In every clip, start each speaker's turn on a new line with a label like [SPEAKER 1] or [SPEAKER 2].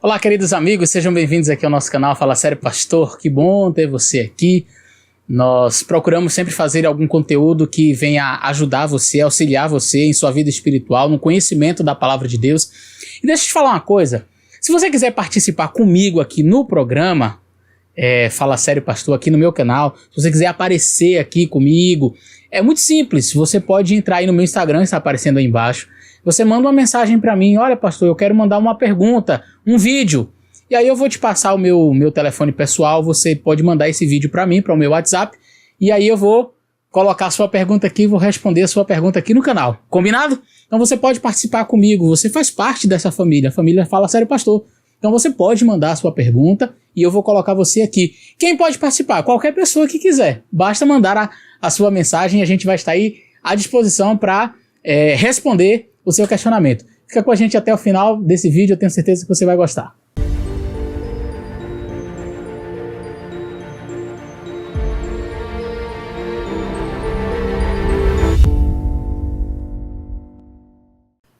[SPEAKER 1] Olá, queridos amigos, sejam bem-vindos aqui ao nosso canal Fala Sério Pastor. Que bom ter você aqui. Nós procuramos sempre fazer algum conteúdo que venha ajudar você, auxiliar você em sua vida espiritual, no conhecimento da Palavra de Deus. E deixa eu te falar uma coisa, se você quiser participar comigo aqui no programa, Fala Sério Pastor, aqui no meu canal, se você quiser aparecer aqui comigo, é muito simples, você pode entrar aí no meu Instagram, está aparecendo aí embaixo. Você manda uma mensagem para mim, olha pastor, eu quero mandar uma pergunta, um vídeo. E aí eu vou te passar o meu telefone pessoal, você pode mandar esse vídeo para mim, para o meu WhatsApp. E aí eu vou colocar a sua pergunta aqui, vou responder a sua pergunta aqui no canal. Combinado? Então você pode participar comigo, você faz parte dessa família, a família Fala Sério Pastor. Então você pode mandar a sua pergunta e eu vou colocar você aqui. Quem pode participar? Qualquer pessoa que quiser. Basta mandar a sua mensagem e a gente vai estar aí à disposição para responder o seu questionamento. Fica com a gente até o final desse vídeo, eu tenho certeza que você vai gostar.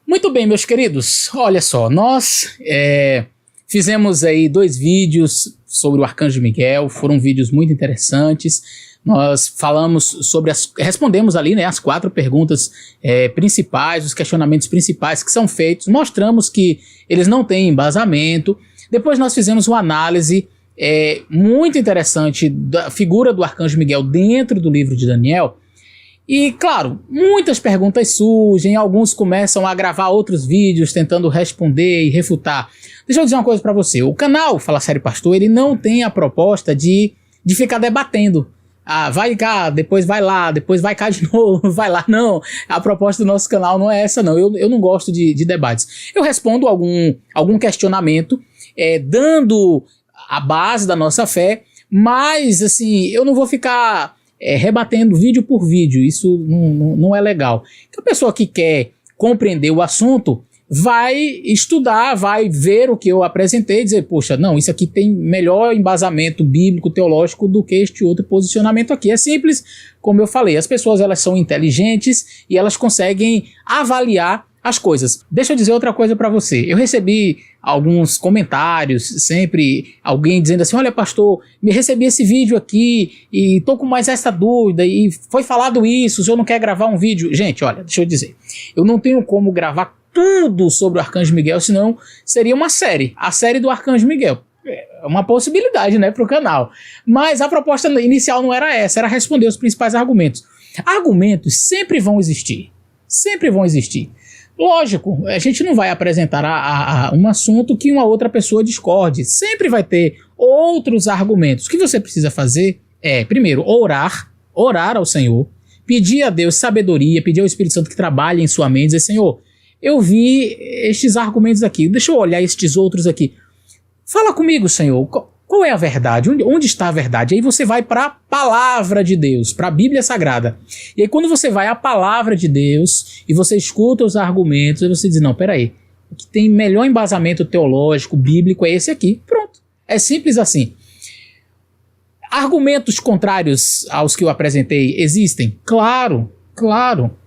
[SPEAKER 1] Muito bem, meus queridos, olha só, nós fizemos aí 2 vídeos sobre o Arcanjo Miguel, foram vídeos muito interessantes. Nós falamos sobre respondemos ali, né, as 4 perguntas principais, os questionamentos principais que são feitos, mostramos que eles não têm embasamento. Depois nós fizemos uma análise muito interessante da figura do Arcanjo Miguel dentro do livro de Daniel. E claro, muitas perguntas surgem, alguns começam a gravar outros vídeos tentando responder e refutar. Deixa eu dizer uma coisa para você, o canal Fala Sério Pastor, ele não tem a proposta de ficar debatendo. Ah, vai cá, depois vai lá, depois vai cá de novo, vai lá. Não, a proposta do nosso canal não é essa não, eu não gosto de debates. Eu respondo algum questionamento, dando a base da nossa fé, mas assim, eu não vou ficar rebatendo vídeo por vídeo, isso não é legal. A pessoa que quer compreender o assunto vai estudar, vai ver o que eu apresentei e dizer, poxa, não, isso aqui tem melhor embasamento bíblico, teológico do que este outro posicionamento aqui. É simples, como eu falei, as pessoas elas são inteligentes e elas conseguem avaliar as coisas. Deixa eu dizer outra coisa para você, eu recebi alguns comentários, sempre alguém dizendo assim, olha pastor, me recebi esse vídeo aqui e tô com mais essa dúvida e foi falado isso, o senhor não quer gravar um vídeo? Gente, olha, deixa eu dizer, eu não tenho como gravar tudo sobre o Arcanjo Miguel, senão seria uma série, a série do Arcanjo Miguel. É uma possibilidade, né, para o canal. Mas a proposta inicial não era essa, era responder os principais argumentos. Argumentos sempre vão existir, sempre vão existir. Lógico, a gente não vai apresentar um assunto que uma outra pessoa discorde, sempre vai ter outros argumentos. O que você precisa fazer é, primeiro, orar ao Senhor, pedir a Deus sabedoria, pedir ao Espírito Santo que trabalhe em sua mente, dizer, Senhor, eu vi estes argumentos aqui, deixa eu olhar estes outros aqui. Fala comigo, Senhor, qual é a verdade? Onde está a verdade? Aí você vai para a palavra de Deus, para a Bíblia Sagrada. E aí quando você vai à palavra de Deus e você escuta os argumentos, aí você diz, não, peraí, o que tem melhor embasamento teológico, bíblico é esse aqui. Pronto, é simples assim. Argumentos contrários aos que eu apresentei existem? Claro, claro.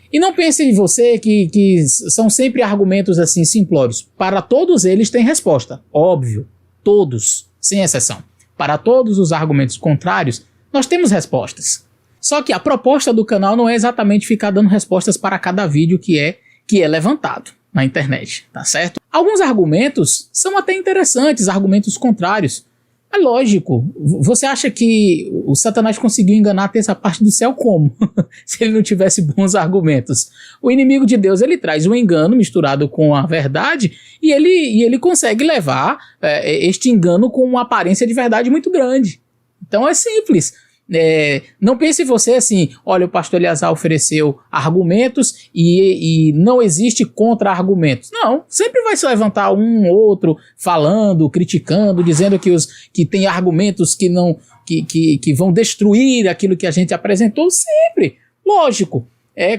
[SPEAKER 1] E não pense em você que são sempre argumentos assim simplórios. Para todos eles tem resposta, óbvio, todos, sem exceção. Para todos os argumentos contrários, nós temos respostas. Só que a proposta do canal não é exatamente ficar dando respostas para cada vídeo que é levantado na internet, tá certo? Alguns argumentos são até interessantes, argumentos contrários. É lógico, você acha que o Satanás conseguiu enganar a terça parte do céu como? Se ele não tivesse bons argumentos. O inimigo de Deus, ele traz o engano misturado com a verdade e ele consegue levar este engano com uma aparência de verdade muito grande. Então é simples. Não pense você assim, olha, o pastor Eleazar ofereceu argumentos e não existe contra-argumentos. Não, sempre vai se levantar um ou outro falando, criticando, dizendo que tem argumentos que vão destruir aquilo que a gente apresentou, sempre, lógico.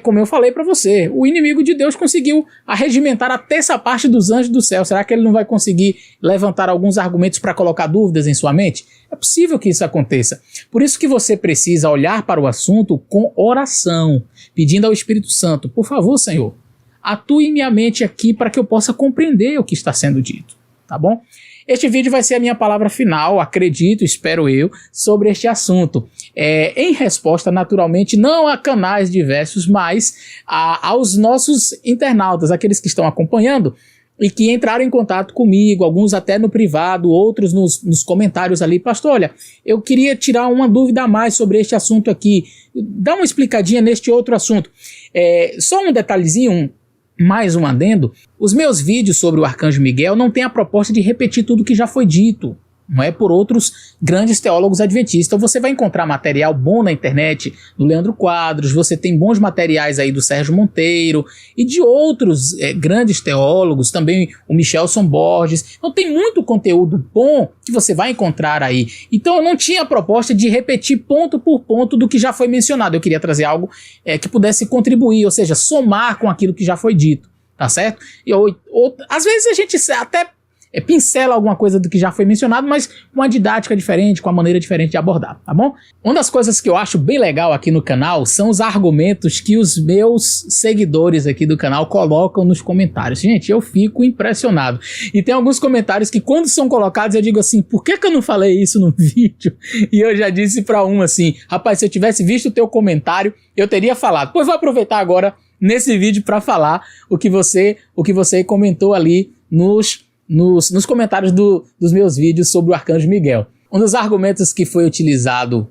[SPEAKER 1] Como eu falei para você, o inimigo de Deus conseguiu arregimentar a terça parte dos anjos do céu. Será que ele não vai conseguir levantar alguns argumentos para colocar dúvidas em sua mente? É possível que isso aconteça. Por isso que você precisa olhar para o assunto com oração, pedindo ao Espírito Santo, por favor, Senhor, atue em minha mente aqui para que eu possa compreender o que está sendo dito. tá bom? Este vídeo vai ser a minha palavra final, acredito, espero eu, sobre este assunto. Em resposta, naturalmente, não a canais diversos, mas aos nossos internautas, aqueles que estão acompanhando e que entraram em contato comigo, alguns até no privado, outros nos comentários ali. Pastor, olha, eu queria tirar uma dúvida a mais sobre este assunto aqui. Dá uma explicadinha neste outro assunto. Só um detalhezinho, mais um adendo. Os meus vídeos sobre o Arcanjo Miguel não têm a proposta de repetir tudo que já foi dito, não é, por outros grandes teólogos adventistas. Então você vai encontrar material bom na internet do Leandro Quadros, você tem bons materiais aí do Sérgio Monteiro e de outros grandes teólogos, também o Michelson Borges. Então tem muito conteúdo bom que você vai encontrar aí. Então eu não tinha a proposta de repetir ponto por ponto do que já foi mencionado. Eu queria trazer algo que pudesse contribuir, ou seja, somar com aquilo que já foi dito, tá certo? Às vezes a gente até pincela alguma coisa do que já foi mencionado, mas com uma didática diferente, com uma maneira diferente de abordar, tá bom? Uma das coisas que eu acho bem legal aqui no canal são os argumentos que os meus seguidores aqui do canal colocam nos comentários. Gente, eu fico impressionado. E tem alguns comentários que quando são colocados eu digo assim, por que eu não falei isso no vídeo? E eu já disse pra um assim, rapaz, se eu tivesse visto o teu comentário, eu teria falado. Pois vou aproveitar agora nesse vídeo para falar o que você comentou ali nos comentários dos meus vídeos sobre o Arcanjo Miguel. Um dos argumentos que foi utilizado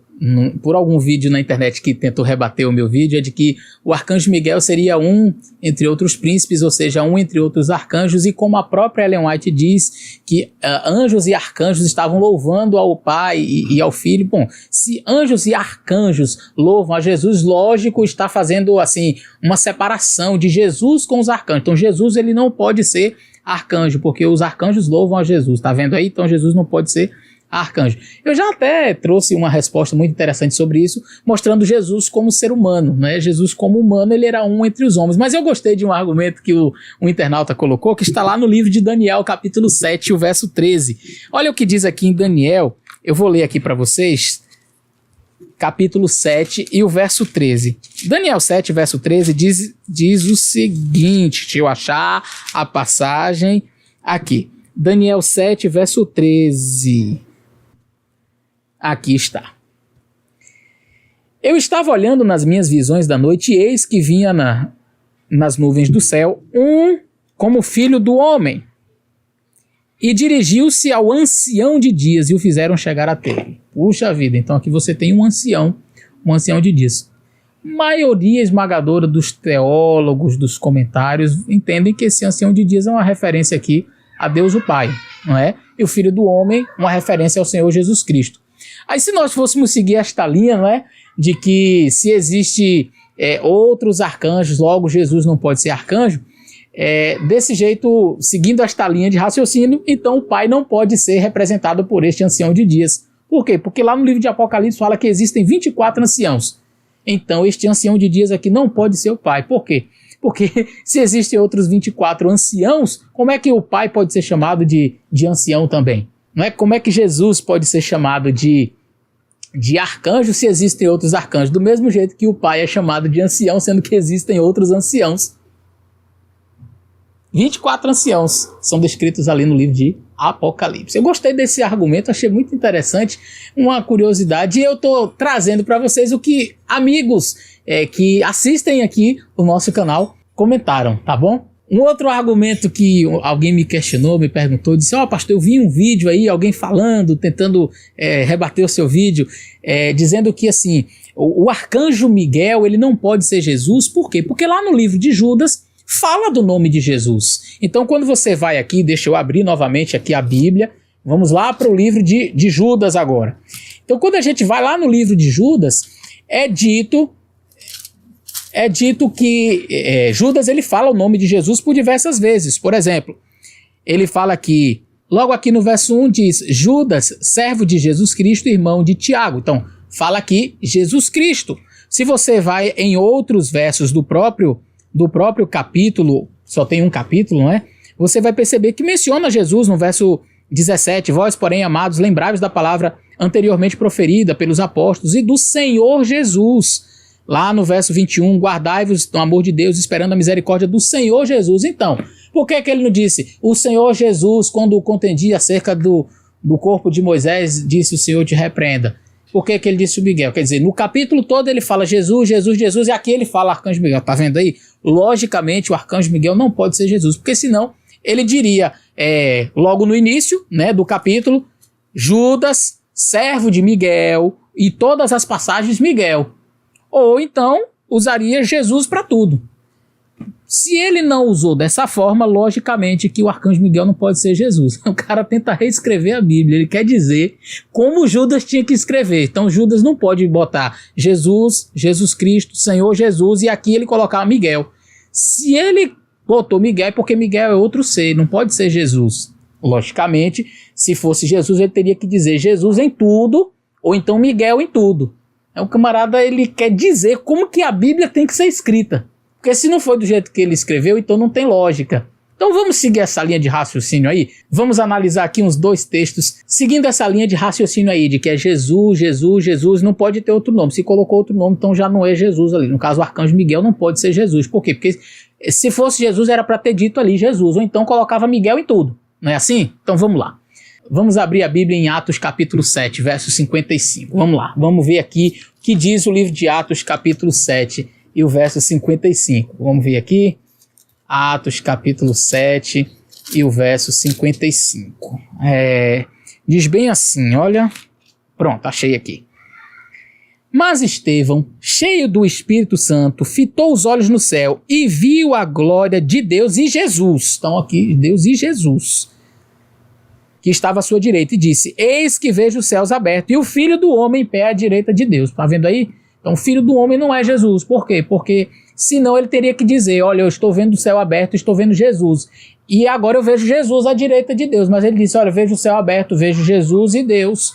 [SPEAKER 1] por algum vídeo na internet que tentou rebater o meu vídeo é de que o Arcanjo Miguel seria um entre outros príncipes, ou seja, um entre outros arcanjos, e como a própria Ellen White diz, que anjos e arcanjos estavam louvando ao Pai e ao Filho. Bom, se anjos e arcanjos louvam a Jesus, lógico, está fazendo assim uma separação de Jesus com os arcanjos. Então Jesus ele não pode ser arcanjo, porque os arcanjos louvam a Jesus, tá vendo aí? Então Jesus não pode ser arcanjo. Eu já até trouxe uma resposta muito interessante sobre isso, mostrando Jesus como ser humano, né? Jesus como humano, ele era um entre os homens, mas eu gostei de um argumento que o internauta colocou, que está lá no livro de Daniel, capítulo 7, o verso 13. Olha o que diz aqui em Daniel, eu vou ler aqui para vocês, capítulo 7 e o verso 13. Daniel 7, verso 13 diz o seguinte, deixa eu achar a passagem aqui. Daniel 7, verso 13. Aqui está. Eu estava olhando nas minhas visões da noite e eis que vinha nas nuvens do céu como filho do homem, e dirigiu-se ao ancião de dias e o fizeram chegar até ele. Puxa vida, então aqui você tem um ancião de dias. Maioria esmagadora dos teólogos, dos comentários, entendem que esse ancião de dias é uma referência aqui a Deus o Pai, não é? E o Filho do Homem, uma referência ao Senhor Jesus Cristo. Aí se nós fôssemos seguir esta linha, não é? De que se existe outros arcanjos, logo Jesus não pode ser arcanjo, desse jeito, seguindo esta linha de raciocínio, então o Pai não pode ser representado por este ancião de dias. Por quê? Porque lá no livro de Apocalipse fala que existem 24 anciãos. Então este ancião de dias aqui não pode ser o Pai. Por quê? Porque se existem outros 24 anciãos, como é que o Pai pode ser chamado de ancião também? Não é? Como é que Jesus pode ser chamado de arcanjo se existem outros arcanjos? Do mesmo jeito que o Pai é chamado de ancião, sendo que existem outros anciãos. 24 anciãos são descritos ali no livro de Apocalipse. Eu gostei desse argumento, achei muito interessante, uma curiosidade, e eu estou trazendo para vocês o que amigos que assistem aqui o nosso canal comentaram, tá bom? Um outro argumento que alguém me questionou, me perguntou, disse, pastor, eu vi um vídeo aí, alguém falando, tentando rebater o seu vídeo, dizendo que assim, o arcanjo Miguel, ele não pode ser Jesus, por quê? Porque lá no livro de Judas, fala do nome de Jesus. Então quando você vai aqui, deixa eu abrir novamente aqui a Bíblia, vamos lá para o livro de Judas agora. Então quando a gente vai lá no livro de Judas, é dito que Judas ele fala o nome de Jesus por diversas vezes. Por exemplo, ele fala aqui, logo aqui no verso 1 diz, Judas, servo de Jesus Cristo, irmão de Tiago. Então fala aqui Jesus Cristo. Se você vai em outros versos do próprio capítulo, só tem um capítulo, não é? Você vai perceber que menciona Jesus no verso 17, vós, porém, amados, lembrai-vos da palavra anteriormente proferida pelos apóstolos e do Senhor Jesus. Lá no verso 21, guardai-vos do amor de Deus, esperando a misericórdia do Senhor Jesus. Então, Por que que ele não disse, o Senhor Jesus, quando contendia acerca do corpo de Moisés, disse o Senhor te repreenda? Por que que ele disse o Miguel? Quer dizer, no capítulo todo ele fala Jesus, Jesus, Jesus, e aqui ele fala Arcanjo Miguel. Tá vendo aí? Logicamente o Arcanjo Miguel não pode ser Jesus, porque senão ele diria, logo no início, né, do capítulo, Judas, servo de Miguel, e todas as passagens Miguel. Ou então usaria Jesus para tudo. Se ele não usou dessa forma, logicamente que o Arcanjo Miguel não pode ser Jesus. O cara tenta reescrever a Bíblia, ele quer dizer como Judas tinha que escrever. Então Judas não pode botar Jesus, Jesus Cristo, Senhor Jesus, e aqui ele colocar Miguel. Se ele botou Miguel é porque Miguel é outro ser, não pode ser Jesus. Logicamente, se fosse Jesus, ele teria que dizer Jesus em tudo, ou então Miguel em tudo. O camarada, ele quer dizer como que a Bíblia tem que ser escrita. Porque se não foi do jeito que ele escreveu, então não tem lógica. Então vamos seguir essa linha de raciocínio aí? Vamos analisar aqui uns 2 textos, seguindo essa linha de raciocínio aí, de que é Jesus, Jesus, Jesus, não pode ter outro nome. Se colocou outro nome, então já não é Jesus ali. No caso, o Arcanjo Miguel não pode ser Jesus. Por quê? Porque se fosse Jesus, era para ter dito ali Jesus, ou então colocava Miguel em tudo. Não é assim? Então vamos lá. Vamos abrir a Bíblia em Atos capítulo 7, verso 55. Vamos lá, vamos ver aqui o que diz o livro de Atos capítulo 7 e o verso 55. Vamos ver aqui, Atos capítulo 7 e o verso 55. Diz bem assim, olha, pronto, achei aqui. Mas Estevão, cheio do Espírito Santo, fitou os olhos no céu e viu a glória de Deus e Jesus. Então aqui, Deus e Jesus, que estava à sua direita, e disse, eis que vejo os céus abertos e o Filho do Homem em pé à direita de Deus. Está vendo aí? Então o Filho do Homem não é Jesus. Por quê? Porque senão ele teria que dizer, olha, eu estou vendo o céu aberto, estou vendo Jesus. E agora eu vejo Jesus à direita de Deus. Mas ele disse, olha, vejo o céu aberto, vejo Jesus e Deus.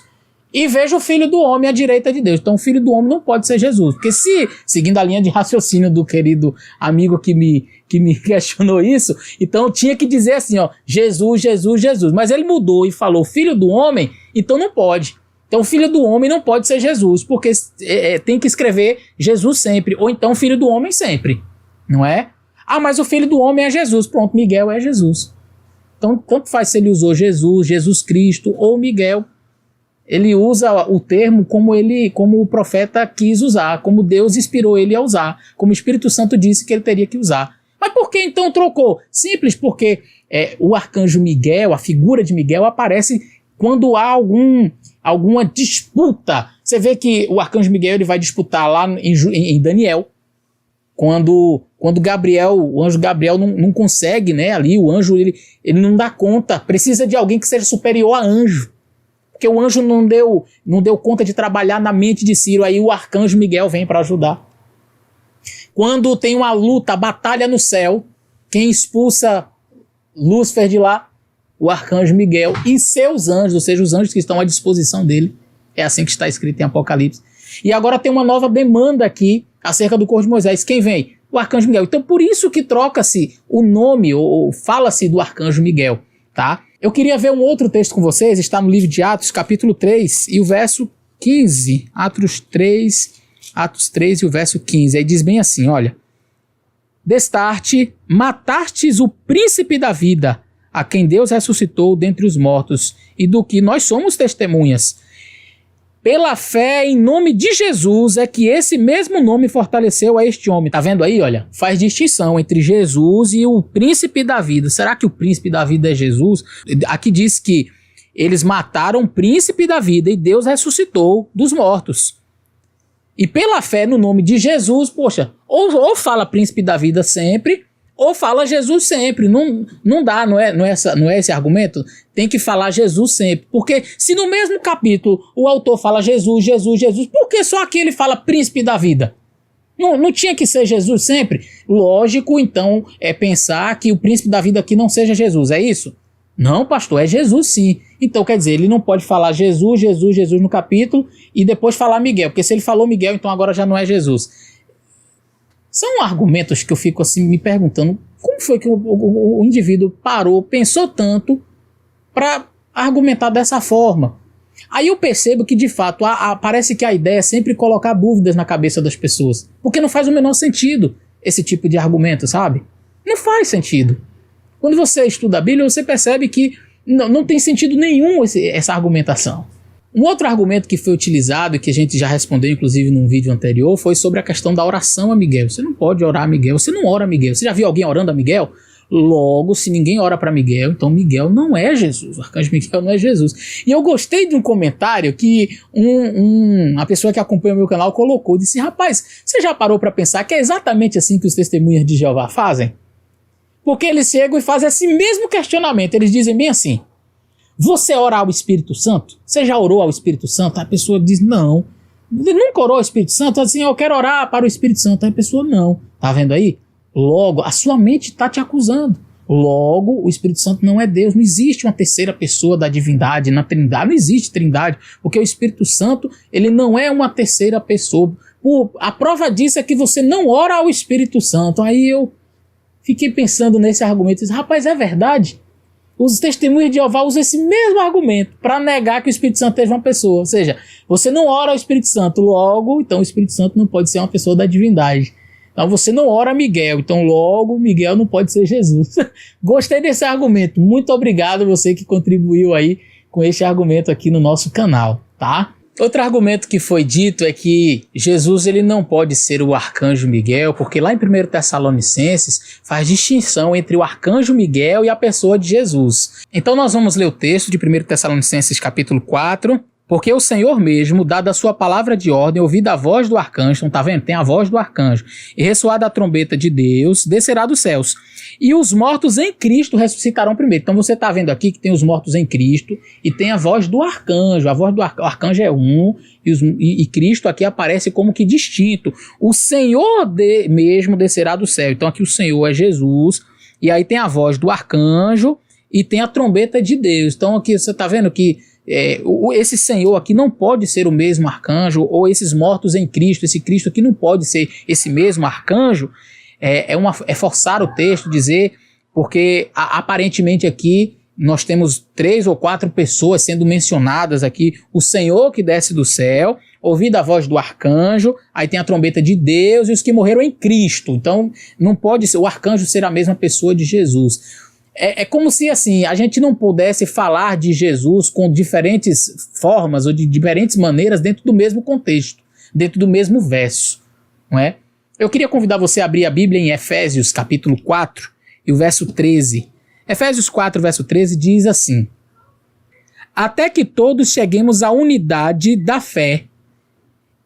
[SPEAKER 1] E vejo o Filho do Homem à direita de Deus. Então o Filho do Homem não pode ser Jesus. Porque se, seguindo a linha de raciocínio do querido amigo que me questionou isso, então tinha que dizer assim, ó, Jesus, Jesus, Jesus. Mas ele mudou e falou Filho do Homem, então não pode. Então o Filho do Homem não pode ser Jesus, porque tem que escrever Jesus sempre, ou então Filho do Homem sempre, não é? Ah, mas o Filho do Homem é Jesus. Pronto, Miguel é Jesus. Então tanto faz se ele usou Jesus, Jesus Cristo ou Miguel. Ele usa o termo como o profeta quis usar, como Deus inspirou ele a usar, como o Espírito Santo disse que ele teria que usar. Mas por que então trocou? Simples, porque o arcanjo Miguel, a figura de Miguel, aparece quando há alguma disputa. Você vê que o arcanjo Miguel ele vai disputar lá em Daniel, quando Gabriel, o anjo Gabriel não consegue, né? Ali o anjo ele não dá conta, precisa de alguém que seja superior a anjo. Porque o anjo não deu conta de trabalhar na mente de Ciro, aí o arcanjo Miguel vem para ajudar. Quando tem uma luta, batalha no céu, quem expulsa Lúcifer de lá? O arcanjo Miguel e seus anjos, ou seja, os anjos que estão à disposição dele. É assim que está escrito em Apocalipse. E agora tem uma nova demanda aqui acerca do corpo de Moisés. Quem vem? O arcanjo Miguel. Então por isso que troca-se o nome, ou fala-se do arcanjo Miguel, tá? Eu queria ver um outro texto com vocês, está no livro de Atos, capítulo 3, e o verso 15. Atos 3 e o verso 15. Aí diz bem assim, olha. Destarte, matastes o príncipe da vida, a quem Deus ressuscitou dentre os mortos, e do que nós somos testemunhas. Pela fé em nome de Jesus é que esse mesmo nome fortaleceu a este homem. Tá vendo aí, olha? Faz distinção entre Jesus e o príncipe da vida. Será que o príncipe da vida é Jesus? Aqui diz que eles mataram o príncipe da vida e Deus ressuscitou dos mortos. E pela fé no nome de Jesus, poxa, ou fala príncipe da vida sempre, ou fala Jesus sempre. Não dá, não é esse argumento? Tem que falar Jesus sempre. Porque se no mesmo capítulo o autor fala Jesus, Jesus, Jesus, por que só aqui ele fala príncipe da vida? Não tinha que ser Jesus sempre? Lógico, então, é pensar que o príncipe da vida aqui não seja Jesus, é isso? Não, pastor, é Jesus sim. Então, quer dizer, ele não pode falar Jesus, Jesus, Jesus no capítulo e depois falar Miguel. Porque se ele falou Miguel, então agora já não é Jesus. São argumentos que eu fico assim me perguntando como foi que o indivíduo parou, pensou tanto para argumentar dessa forma. Aí eu percebo que de fato parece que a ideia é sempre colocar dúvidas na cabeça das pessoas, porque não faz o menor sentido esse tipo de argumento, sabe? Não faz sentido. Quando você estuda a Bíblia, você percebe que não tem sentido nenhum essa argumentação. Um outro argumento que foi utilizado, e que a gente já respondeu inclusive num vídeo anterior, foi sobre a questão da oração a Miguel. Você não pode orar a Miguel, você não ora a Miguel. Você já viu alguém orando a Miguel? Logo, se ninguém ora para Miguel, então Miguel não é Jesus, o arcanjo Miguel não é Jesus. E eu gostei de um comentário que a pessoa que acompanha o meu canal colocou, disse: rapaz, você já parou para pensar que é exatamente assim que os testemunhas de Jeová fazem? Porque eles chegam e fazem esse mesmo questionamento, eles dizem bem assim: você ora ao Espírito Santo? Você já orou ao Espírito Santo? A pessoa diz: não. Nunca orou ao Espírito Santo? Assim, eu quero orar para o Espírito Santo. A pessoa: não. Tá vendo aí? Logo, a sua mente está te acusando. Logo, o Espírito Santo não é Deus. Não existe uma terceira pessoa da divindade na Trindade. Não existe Trindade, porque o Espírito Santo, ele não é uma terceira pessoa. A prova disso é que você não ora ao Espírito Santo. Aí eu fiquei pensando nesse argumento e disse: rapaz, é verdade. Os testemunhos de Jeová usam esse mesmo argumento para negar que o Espírito Santo seja uma pessoa. Ou seja, você não ora ao Espírito Santo, logo, então o Espírito Santo não pode ser uma pessoa da divindade. Então você não ora a Miguel, então logo Miguel não pode ser Jesus. Gostei desse argumento. Muito obrigado você que contribuiu aí com esse argumento aqui no nosso canal, tá? Outro argumento que foi dito é que Jesus ele não pode ser o arcanjo Miguel, porque lá em 1 Tessalonicenses faz distinção entre o arcanjo Miguel e a pessoa de Jesus. Então nós vamos ler o texto de 1 Tessalonicenses capítulo 4, porque o Senhor mesmo, dada a sua palavra de ordem, ouvida a voz do arcanjo, então tá vendo? Tem a voz do arcanjo, e ressoada a trombeta de Deus, descerá dos céus. E os mortos em Cristo ressuscitarão primeiro. Então você está vendo aqui que tem os mortos em Cristo e tem a voz do arcanjo. A voz do arcanjo é um e Cristo aqui aparece como que distinto. O Senhor mesmo descerá do céu. Então aqui o Senhor é Jesus e aí tem a voz do arcanjo e tem a trombeta de Deus. Então aqui você está vendo que esse Senhor aqui não pode ser o mesmo arcanjo, ou esses mortos em Cristo, esse Cristo aqui não pode ser esse mesmo arcanjo. É forçar o texto, dizer, porque aparentemente aqui nós temos 3 ou 4 pessoas sendo mencionadas aqui: o Senhor que desce do céu, ouvida a voz do arcanjo, aí tem a trombeta de Deus e os que morreram em Cristo. Então não pode ser o arcanjo ser a mesma pessoa de Jesus. É como se assim a gente não pudesse falar de Jesus com diferentes formas ou de diferentes maneiras dentro do mesmo contexto, dentro do mesmo verso, não é? Eu queria convidar você a abrir a Bíblia em Efésios capítulo 4 e o verso 13. Efésios 4, verso 13 diz assim: até que todos cheguemos à unidade da fé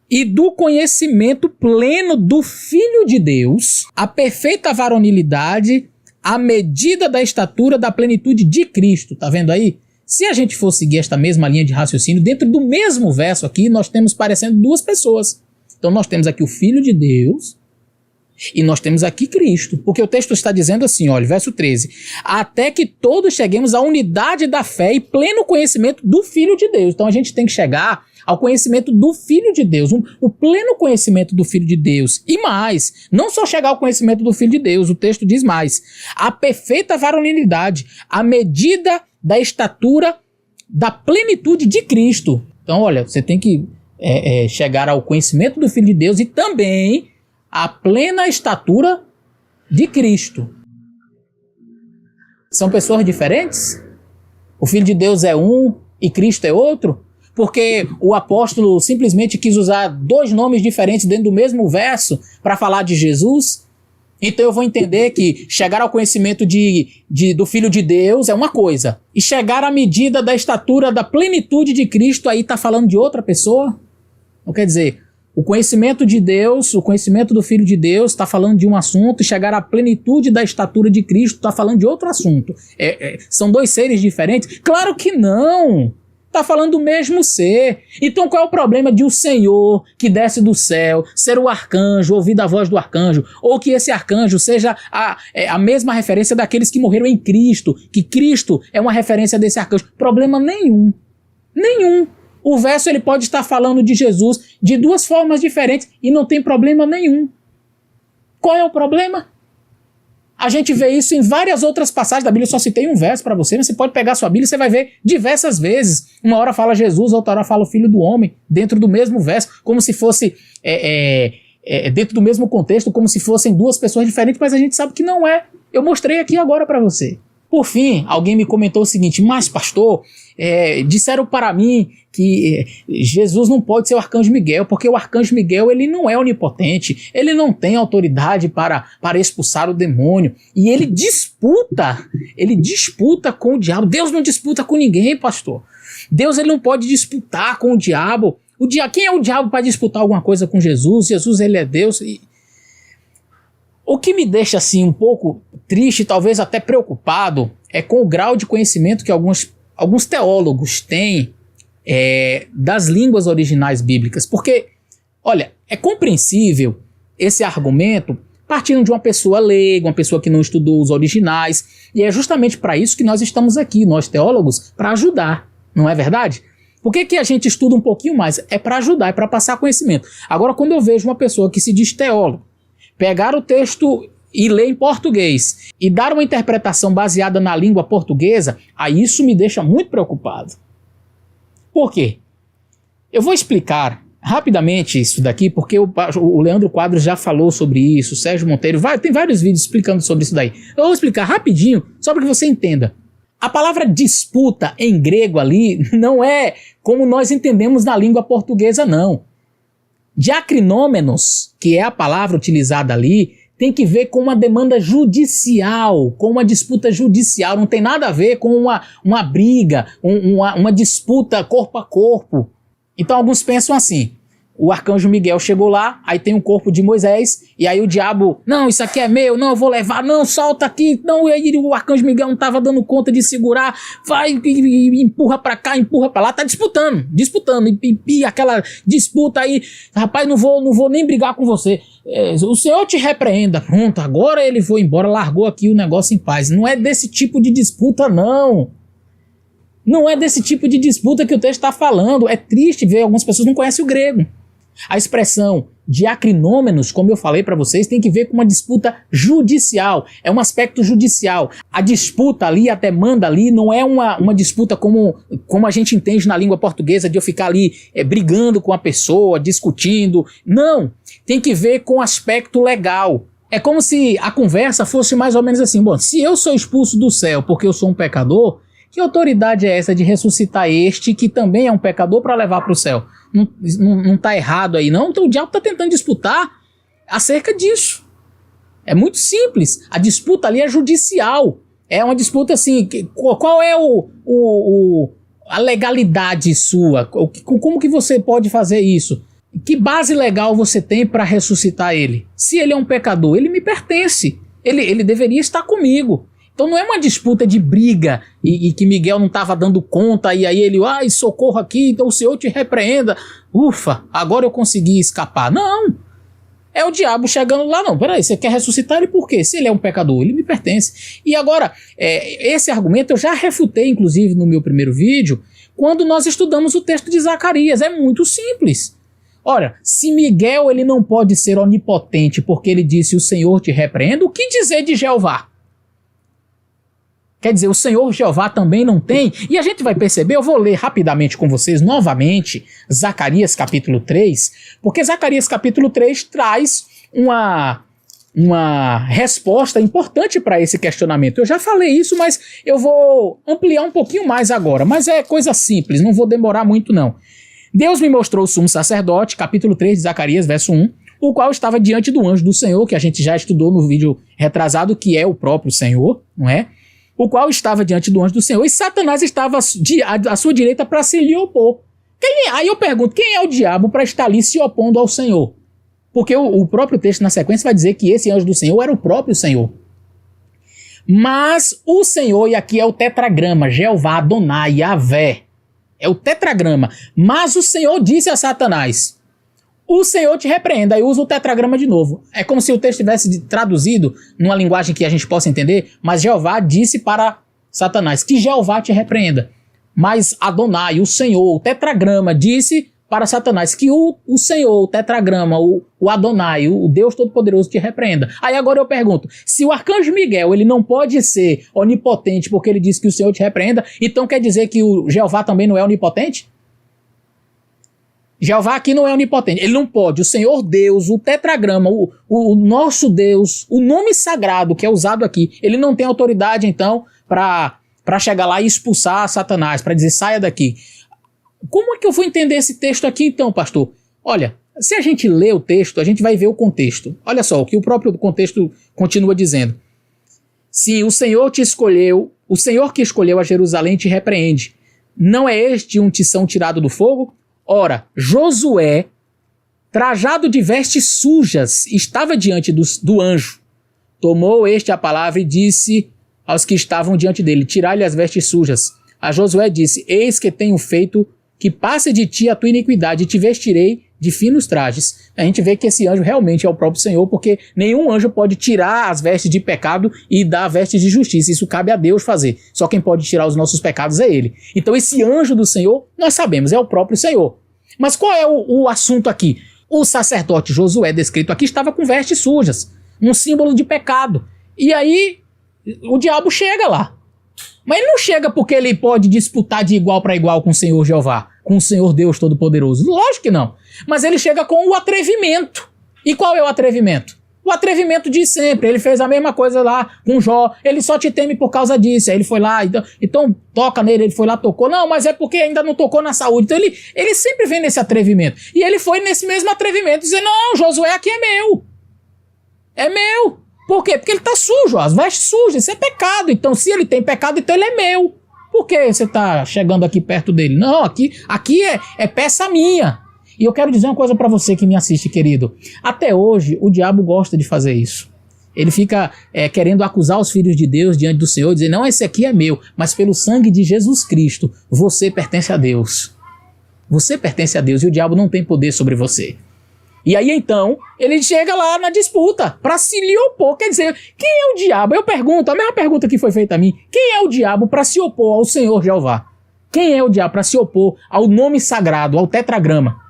[SPEAKER 1] e do conhecimento pleno do Filho de Deus, a perfeita varonilidade, à medida da estatura da plenitude de Cristo. Tá vendo aí? Se a gente for seguir esta mesma linha de raciocínio, dentro do mesmo verso aqui, nós temos parecendo 2 pessoas. Então nós temos aqui o Filho de Deus e nós temos aqui Cristo. Porque o texto está dizendo assim, olha, verso 13: até que todos cheguemos à unidade da fé e pleno conhecimento do Filho de Deus. Então a gente tem que chegar ao conhecimento do Filho de Deus, o pleno conhecimento do Filho de Deus. E mais, não só chegar ao conhecimento do Filho de Deus, o texto diz mais: a perfeita varonilidade, a medida da estatura da plenitude de Cristo. Então, olha, você tem que chegar ao conhecimento do Filho de Deus e também a plena estatura de Cristo. São pessoas diferentes? O Filho de Deus é um e Cristo é outro? Porque o apóstolo simplesmente quis usar 2 nomes diferentes dentro do mesmo verso para falar de Jesus? Então eu vou entender que chegar ao conhecimento do Filho de Deus é uma coisa, e chegar à medida da estatura da plenitude de Cristo, aí está falando de outra pessoa? Não quer dizer, o conhecimento de Deus, o conhecimento do Filho de Deus está falando de um assunto, e chegar à plenitude da estatura de Cristo está falando de outro assunto. São 2 seres diferentes? Claro que não! Está falando do mesmo ser. Então qual é o problema de o Senhor que desce do céu ser o arcanjo, ouvir a voz do arcanjo, ou que esse arcanjo seja a mesma referência daqueles que morreram em Cristo, que Cristo é uma referência desse arcanjo? Problema nenhum. Nenhum. O verso ele pode estar falando de Jesus de 2 formas diferentes e não tem problema nenhum. Qual é o problema? A gente vê isso em várias outras passagens da Bíblia. Eu só citei um verso para você, mas você pode pegar a sua Bíblia e você vai ver diversas vezes. Uma hora fala Jesus, outra hora fala o Filho do Homem, dentro do mesmo verso, como se fosse dentro do mesmo contexto, como se fossem 2 pessoas diferentes, mas a gente sabe que não é. Eu mostrei aqui agora para você. Por fim, alguém me comentou o seguinte: mas pastor, disseram para mim que Jesus não pode ser o arcanjo Miguel, porque o arcanjo Miguel ele não é onipotente, ele não tem autoridade para expulsar o demônio, e ele disputa com o diabo. Deus não disputa com ninguém, pastor. Deus ele não pode disputar com o diabo. Quem é o diabo para disputar alguma coisa com Jesus? Jesus ele é Deus. O que me deixa assim um pouco triste, talvez até preocupado, é com o grau de conhecimento que alguns teólogos têm das línguas originais bíblicas. Porque, olha, é compreensível esse argumento partindo de uma pessoa leiga, uma pessoa que não estudou os originais, e é justamente para isso que nós estamos aqui, nós teólogos, para ajudar, não é verdade? Por que a gente estuda um pouquinho mais? É para ajudar, é para passar conhecimento. Agora, quando eu vejo uma pessoa que se diz teólogo, pegar o texto e ler em português e dar uma interpretação baseada na língua portuguesa, aí isso me deixa muito preocupado. Por quê? Eu vou explicar rapidamente isso daqui, porque o Leandro Quadros já falou sobre isso, o Sérgio Monteiro, tem vários vídeos explicando sobre isso daí. Eu vou explicar rapidinho, só para que você entenda. A palavra disputa em grego ali não é como nós entendemos na língua portuguesa, não. Diacrinômenos, que é a palavra utilizada ali, tem que ver com uma demanda judicial, com uma disputa judicial, não tem nada a ver com uma briga, uma disputa corpo a corpo. Então alguns pensam assim: o arcanjo Miguel chegou lá, aí tem o corpo de Moisés, e aí o diabo, não, isso aqui é meu, não, eu vou levar, não, solta aqui, não, e aí o arcanjo Miguel não estava dando conta de segurar, vai e empurra pra cá, empurra pra lá, tá disputando, e aquela disputa aí, rapaz, não vou nem brigar com você, o Senhor te repreenda, pronto, agora ele foi embora, largou aqui o negócio em paz. Não é desse tipo de disputa, não. Não é desse tipo de disputa que o texto está falando. É triste ver, algumas pessoas não conhecem o grego. A expressão diacrinômenos, como eu falei para vocês, tem que ver com uma disputa judicial. É um aspecto judicial. A disputa ali, a demanda ali, não é uma disputa como a gente entende na língua portuguesa, de eu ficar ali brigando com a pessoa, discutindo. Não. Tem que ver com o aspecto legal. É como se a conversa fosse mais ou menos assim: bom, se eu sou expulso do céu porque eu sou um pecador, que autoridade é essa de ressuscitar este que também é um pecador para levar para o céu? Não está errado aí, não? Então o diabo está tentando disputar acerca disso. É muito simples. A disputa ali é judicial. É uma disputa assim, qual é a legalidade sua? Como que você pode fazer isso? Que base legal você tem para ressuscitar ele? Se ele é um pecador, ele me pertence. Ele deveria estar comigo. Então não é uma disputa de briga e que Miguel não estava dando conta e aí ele, socorro aqui, então o Senhor te repreenda. Ufa, agora eu consegui escapar. Não, é o diabo chegando lá. Não, peraí, você quer ressuscitar ele por quê? Se ele é um pecador, ele me pertence. E agora, esse argumento eu já refutei, inclusive, no meu primeiro vídeo, quando nós estudamos o texto de Zacarias. É muito simples. Olha, se Miguel ele não pode ser onipotente porque ele disse o Senhor te repreenda, o que dizer de Jeová? Quer dizer, o Senhor Jeová também não tem? E a gente vai perceber, eu vou ler rapidamente com vocês novamente Zacarias capítulo 3, porque Zacarias capítulo 3 traz uma resposta importante para esse questionamento. Eu já falei isso, mas eu vou ampliar um pouquinho mais agora, mas é coisa simples, não vou demorar muito não. Deus me mostrou o sumo sacerdote, capítulo 3 de Zacarias, verso 1, o qual estava diante do anjo do Senhor, que a gente já estudou no vídeo retrasado, que é o próprio Senhor, não é? O qual estava diante do anjo do Senhor, e Satanás estava à sua direita para se lhe opor. Aí eu pergunto, quem é o diabo para estar ali se opondo ao Senhor? Porque o próprio texto na sequência vai dizer que esse anjo do Senhor era o próprio Senhor. Mas o Senhor, e aqui é o tetragrama, Jeová, Adonai, Yahvé, é o tetragrama. Mas o Senhor disse a Satanás, o Senhor te repreenda. Aí usa o tetragrama de novo. É como se o texto tivesse traduzido numa linguagem que a gente possa entender, mas Jeová disse para Satanás que Jeová te repreenda. Mas Adonai, o Senhor, o tetragrama, disse para Satanás que o Senhor, o tetragrama, o Adonai, o Deus Todo-Poderoso te repreenda. Aí agora eu pergunto, se o arcanjo Miguel ele não pode ser onipotente porque ele disse que o Senhor te repreenda, então quer dizer que o Jeová também não é onipotente? Jeová aqui não é onipotente, ele não pode. O Senhor Deus, o tetragrama, o nosso Deus, o nome sagrado que é usado aqui, ele não tem autoridade então para chegar lá e expulsar Satanás, para dizer, saia daqui. Como é que eu vou entender esse texto aqui então, pastor? Olha, se a gente lê o texto, a gente vai ver o contexto. Olha só, o que o próprio contexto continua dizendo. Sim, o Senhor te escolheu, o Senhor que escolheu a Jerusalém te repreende. Não é este um tição tirado do fogo? Ora, Josué, trajado de vestes sujas, estava diante do anjo. Tomou este a palavra e disse aos que estavam diante dele, tirai-lhe as vestes sujas. A Josué disse, eis que tenho feito que passe de ti a tua iniquidade e te vestirei de finos trajes. A gente vê que esse anjo realmente é o próprio Senhor, porque nenhum anjo pode tirar as vestes de pecado e dar vestes de justiça. Isso cabe a Deus fazer. Só quem pode tirar os nossos pecados é Ele. Então esse anjo do Senhor, nós sabemos, é o próprio Senhor. Mas qual é o assunto aqui? O sacerdote Josué, descrito aqui, estava com vestes sujas, um símbolo de pecado. E aí o diabo chega lá. Mas ele não chega porque ele pode disputar de igual para igual com o Senhor Jeová, com o Senhor Deus Todo-Poderoso. Lógico que não. Mas ele chega com o atrevimento. E qual é o atrevimento? O atrevimento de sempre. Ele fez a mesma coisa lá com Jó. Ele só te teme por causa disso. Aí ele foi lá, então toca nele. Ele foi lá, tocou. Não, mas é porque ainda não tocou na saúde. Então ele sempre vem nesse atrevimento. E ele foi nesse mesmo atrevimento, dizendo, não, Josué aqui é meu. É meu. Por quê? Porque ele está sujo, as vestes sujas, isso é pecado. Então, se ele tem pecado, então ele é meu. Por que você está chegando aqui perto dele? Não, aqui é peça minha. E eu quero dizer uma coisa para você que me assiste, querido. Até hoje, o diabo gosta de fazer isso. Ele fica querendo acusar os filhos de Deus diante do Senhor, dizer, não, esse aqui é meu, mas pelo sangue de Jesus Cristo, você pertence a Deus. Você pertence a Deus e o diabo não tem poder sobre você. E aí, então, ele chega lá na disputa para se lhe opor. Quer dizer, quem é o diabo? Eu pergunto, a mesma pergunta que foi feita a mim. Quem é o diabo para se opor ao Senhor Jeová? Quem é o diabo para se opor ao nome sagrado, ao tetragrama?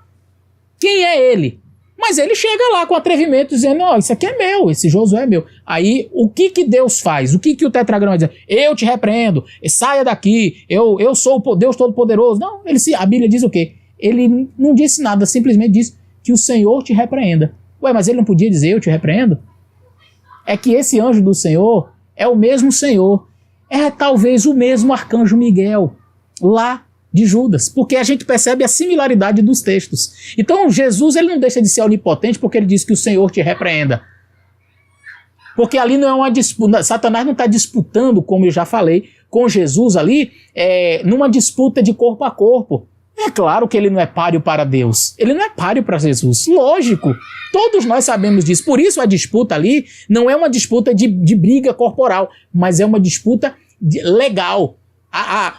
[SPEAKER 1] Quem é ele? Mas ele chega lá com atrevimento, dizendo, ó, isso aqui é meu, esse Josué é meu. Aí, o que Deus faz? O que o tetragrama diz? Eu te repreendo, saia daqui, eu sou o Deus Todo-Poderoso. Não, a Bíblia diz o quê? Ele não disse nada, simplesmente disse que o Senhor te repreenda. Ué, mas ele não podia dizer eu te repreendo? É que esse anjo do Senhor é o mesmo Senhor. É talvez o mesmo arcanjo Miguel, lá de Judas, porque a gente percebe a similaridade dos textos. Então Jesus ele não deixa de ser onipotente porque ele diz que o Senhor te repreenda. Porque ali não é uma disputa, Satanás não está disputando, como eu já falei, com Jesus ali, numa disputa de corpo a corpo. É claro que ele não é páreo para Deus. Ele não é páreo para Jesus. Lógico. Todos nós sabemos disso. Por isso a disputa ali não é uma disputa de briga corporal, mas é uma disputa legal.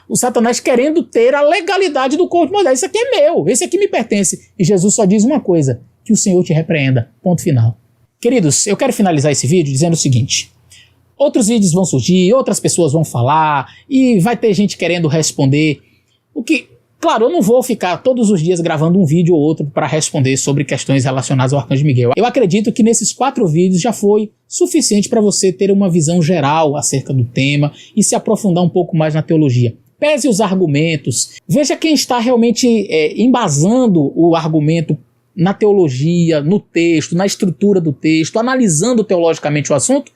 [SPEAKER 1] O Satanás querendo ter a legalidade do corpo de Moisés. Isso aqui é meu. Esse aqui me pertence. E Jesus só diz uma coisa. Que o Senhor te repreenda. Ponto final. Queridos, eu quero finalizar esse vídeo dizendo o seguinte. Outros vídeos vão surgir, outras pessoas vão falar e vai ter gente querendo responder. Claro, eu não vou ficar todos os dias gravando um vídeo ou outro para responder sobre questões relacionadas ao Arcanjo Miguel. Eu acredito que nesses 4 vídeos já foi suficiente para você ter uma visão geral acerca do tema e se aprofundar um pouco mais na teologia. Pese os argumentos, veja quem está realmente embasando o argumento na teologia, no texto, na estrutura do texto, analisando teologicamente o assunto,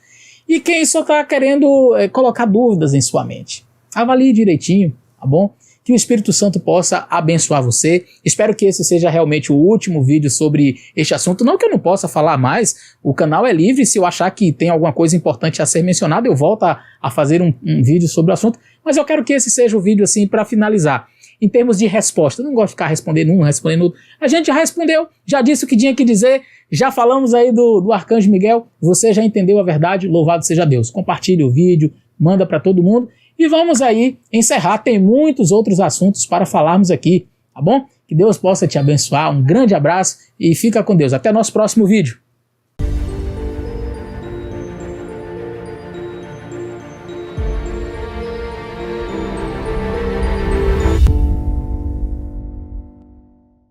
[SPEAKER 1] e quem só está querendo colocar dúvidas em sua mente. Avalie direitinho, tá bom? Que o Espírito Santo possa abençoar você. Espero que esse seja realmente o último vídeo sobre este assunto. Não que eu não possa falar mais, o canal é livre. Se eu achar que tem alguma coisa importante a ser mencionada, eu volto a fazer um vídeo sobre o assunto. Mas eu quero que esse seja o vídeo assim para finalizar. Em termos de resposta, eu não gosto de ficar respondendo um, respondendo outro. A gente já respondeu, já disse o que tinha que dizer, já falamos aí do Arcanjo Miguel. Você já entendeu a verdade, louvado seja Deus. Compartilhe o vídeo, manda para todo mundo. E vamos aí encerrar, tem muitos outros assuntos para falarmos aqui, tá bom? Que Deus possa te abençoar, um grande abraço e fica com Deus. Até nosso próximo vídeo.